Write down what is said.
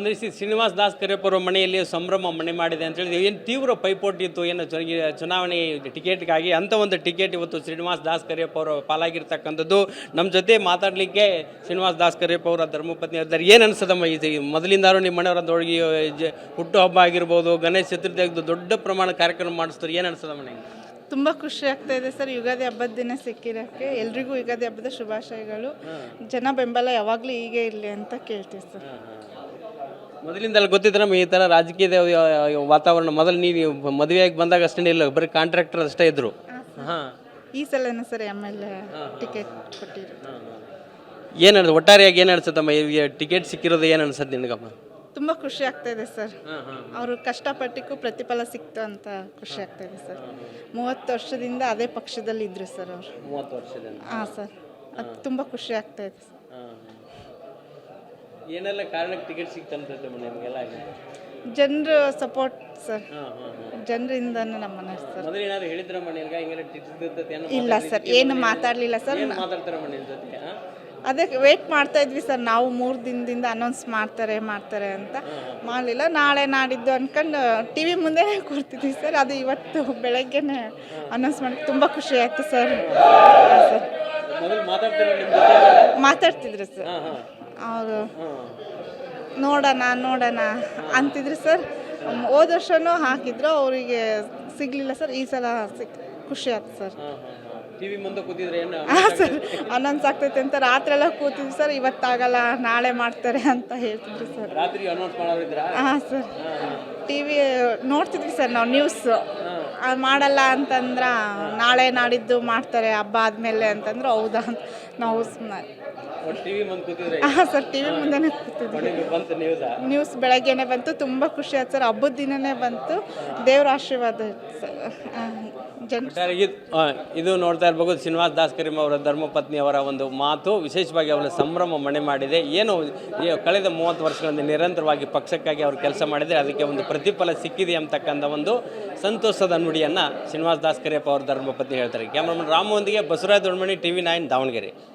ಒಂದು ಶ್ರೀನಿವಾಸ್ ದಾಸ್ ಕರಿಯಪ್ಪ ಅವರ ಮನೆಯಲ್ಲಿ ಸಂಭ್ರಮ ಮನೆ ಮಾಡಿದೆ ಅಂತ ಹೇಳಿದ್ರೆ ಏನು ತೀವ್ರ ಪೈಪೋಟಿ ಇತ್ತು, ಏನು ಚುನಾವಣೆ ಟಿಕೆಟ್ಗಾಗಿ ಅಂಥ ಒಂದು ಟಿಕೆಟ್ ಇವತ್ತು ಶ್ರೀನಿವಾಸ್ ದಾಸ್ ಕರಿಯಪ್ಪ ಅವರ ಪಾಲಾಗಿರ್ತಕ್ಕಂಥದ್ದು. ನಮ್ಮ ಜೊತೆ ಮಾತಾಡಲಿಕ್ಕೆ ಶ್ರೀನಿವಾಸ್ ದಾಸ್ ಕರಿಯಪ್ಪ ಅವರ ಧರ್ಮಪತ್ನಿ ಇದ್ದಾರೆ. ಏನು ಅನಿಸ್ತದಮ್ಮ, ಇದು ಮೊದಲಿಂದಾರು ನಿಮ್ಮ ಮನೆಯವರದೊಳಗೆ ಹುಟ್ಟು ಹಬ್ಬ ಆಗಿರ್ಬೋದು, ಗಣೇಶ ಚತುರ್ಥಿ ದೊಡ್ಡ ಪ್ರಮಾಣ ಕಾರ್ಯಕ್ರಮ ಮಾಡಿಸ್ತಾರೆ, ಏನು ಅನಿಸ್ತದಮ್ಮ ನಿಮಗೆ? ತುಂಬ ಖುಷಿ ಆಗ್ತಾ ಇದೆ ಸರ್. ಯುಗಾದಿ ಹಬ್ಬದ ದಿನ ಸಿಕ್ಕಿರೋಕ್ಕೆ ಎಲ್ರಿಗೂ ಯುಗಾದಿ ಹಬ್ಬದ ಶುಭಾಶಯಗಳು. ಜನ ಬೆಂಬಲ ಯಾವಾಗಲೂ ಹೀಗೆ ಇರಲಿ ಅಂತ ಕೇಳ್ತೀವಿ ಸರ್. ಮೊದಲಿಂದಲ್ಲ ಗೊತ್ತಿದ್ರಮ್ಮ ಈ ಥರ ರಾಜಕೀಯದ ವಾತಾವರಣ? ಮೊದಲು ನೀವು ಮದುವೆಯಾಗಿ ಬಂದಾಗ ಅಷ್ಟೇ ಇಲ್ಲ, ಬರೀ ಕಾಂಟ್ರಾಕ್ಟರ್ ಅಷ್ಟೇ ಇದ್ರು. ಹಾಂ, ಈ ಸಲನೇ ಸರ್ MLA ಟಿಕೆಟ್ ಕೊಟ್ಟಿರು. ಏನು ಅನ್ಸುತ್ತೆ ಒಟ್ಟಾರೆಯಾಗಿ, ಏನು ಅನ್ಸುತ್ತಮ್ಮ ಈಗ ಟಿಕೆಟ್ ಸಿಕ್ಕಿರೋದು? ಏನು ಅನ್ಸುತ್ತೆ ನಿನಗಮ್ಮ? ತುಂಬ ಖುಷಿ ಆಗ್ತಾ ಇದೆ ಸರ್. ಅವರು ಕಷ್ಟಪಟ್ಟಿಗೂ ಪ್ರತಿಫಲ ಸಿಕ್ತು ಅಂತ ಖುಷಿ ಆಗ್ತಾ ಇದೆ ಸರ್. 30 ವರ್ಷದಿಂದ ಅದೇ ಪಕ್ಷದಲ್ಲಿ ಇದ್ರು ಸರ್ ಅವರು. 30 ವರ್ಷದಿಂದ? ಹಾಂ ಸರ್, ಅದು ತುಂಬ ಖುಷಿ ಆಗ್ತಾ ಇದೆ ಸರ್. ಏನೆಲ್ಲ ಕಾರಣಕ್ಕೆ ಟಿಕೆಟ್ ಸಿಕ್ತಂತ ನಿಮಗೆಲ್ಲ? ಜನರು ಸಪೋರ್ಟ್ ಸರ್, ಜನರಿಂದನೇ ನಮ್ಮ ಮನೆ ಸರ್. ಮೊದಲು ಏನಾದ್ರು ಹೇಳಿದ್ರಮ್ಮ ನಿನಗೆ ಹಿಂಗೆಲ್ಲ ಟಿಕೆಟ್ ಸಿಗುತ್ತೆ? ಇಲ್ಲ ಸರ್, ಏನು ಮಾತಾಡಲಿಲ್ಲ ಸರ್. ಮಾತಾಡ್ತಾರಮ್ಮ ನಿನ್ನ ಜೊತೆ? ಅದೇ ವೇಟ್ ಮಾಡ್ತಾ ಇದ್ವಿ ಸರ್ ನಾವು, 3 ದಿನದಿಂದ ಅನೌನ್ಸ್ ಮಾಡ್ತಾರೆ ಅಂತ ಮಾಡಲಿಲ್ಲ. ನಾಳೆ ನಾಡಿದ್ದು ಅಂದ್ಕೊಂಡು TV ಮುಂದೆ ಕೂರ್ತಿದ್ವಿ ಸರ್. ಅದು ಇವತ್ತು ಬೆಳಗ್ಗೆನೆ ಅನೌನ್ಸ್ ಮಾಡಿ ತುಂಬ ಖುಷಿ ಆಯಿತು ಸರ್. ಸರ್ ಮಾತಾಡ್ತಿದ್ರು ಸರ್ ಅವರು, ನೋಡೋಣ ಅಂತಿದ್ರು ಸರ್. ಹೋದ ವರ್ಷನೂ ಹಾಕಿದ್ರು, ಅವರಿಗೆ ಸಿಗಲಿಲ್ಲ ಸರ್. ಈ ಸಲ ಖುಷಿ ಆಯ್ತು ಸರ್. ಟಿವಿ ಮುಂದೆ ಕೂತಿದ್ರೆ ಏನು? ಹಾಂ ಸರ್, ಅನೌನ್ಸ್ ಆಗ್ತೈತೆ ಅಂತ ರಾತ್ರೆಲ್ಲ ಕೂತಿದ್ವಿ ಸರ್. ಇವತ್ತಾಗಲ್ಲ, ನಾಳೆ ಮಾಡ್ತಾರೆ ಅಂತ ಹೇಳ್ತಿದ್ರು ಸರ್. ರಾತ್ರಿ ಅನೌನ್ಸ್ ಮಾಡೋರಿದ್ರ? ಹಾಂ ಸರ್, TV ನೋಡ್ತಿದ್ವಿ ಸರ್ ನಾವು ನ್ಯೂಸ್. ಅದು ಮಾಡಲ್ಲ ಅಂತಂದ್ರೆ ನಾಳೆ ನಾಡಿದ್ದು ಮಾಡ್ತಾರೆ ಹಬ್ಬ ಆದಮೇಲೆ ಅಂತಂದ್ರೆ ಹೌದಾ ಅಂತ ನಾವು ಸುಮ್ಮನೆ. ಟಿವಿ ಮುಂದೆ ಕೂತಿದ್ರೆ? ಹಾಂ ಸರ್, TV ಮುಂದೆನೇ ಕೂತಿದ್ವಿ. ನ್ಯೂಸ್ ಬೆಳಗ್ಗೆನೆ ಬಂತು, ತುಂಬ ಖುಷಿ ಆಯ್ತು ಸರ್. ಹಬ್ಬದ ದಿನನೇ ಬಂತು, ದೇವ್ರ ಆಶೀರ್ವಾದ ಸರ್. ಇದು ನೋಡ್ತಾ ಇರ್ಬೇಕು, ಶ್ರೀನಿವಾಸ್ ದಾಸ್ ಕರಿಯಪ್ಪ ಅವರ ಧರ್ಮಪತ್ನಿ ಅವರ ಒಂದು ಮಾತು ವಿಶೇಷವಾಗಿ ಅವರ ಸಂಭ್ರಮ ಮನೆ ಮಾಡಿದೆ. ಏನು ಕಳೆದ 30 ವರ್ಷಗಳಿಂದ ನಿರಂತರವಾಗಿ ಪಕ್ಷಕ್ಕಾಗಿ ಅವರು ಕೆಲಸ ಮಾಡಿದರೆ ಅದಕ್ಕೆ ಒಂದು ಪ್ರತಿಫಲ ಸಿಕ್ಕಿದೆ ಅಂತಕ್ಕಂಥ ಒಂದು ಸಂತೋಷದ ನುಡಿಯನ್ನು ಶ್ರೀನಿವಾಸ್ ದಾಸ್ ಕರಿಯಪ್ಪ ಅವರ ಧರ್ಮಪತ್ನಿ ಹೇಳ್ತಾರೆ. ಕ್ಯಾಮ್ರಾಮನ್ ರಾಮು ಒಂದಿಗೆ ಬಸವರಾಜ್ ದೊಡ್ಮನಿ, TV9 ದಾವಣಗೆರೆ.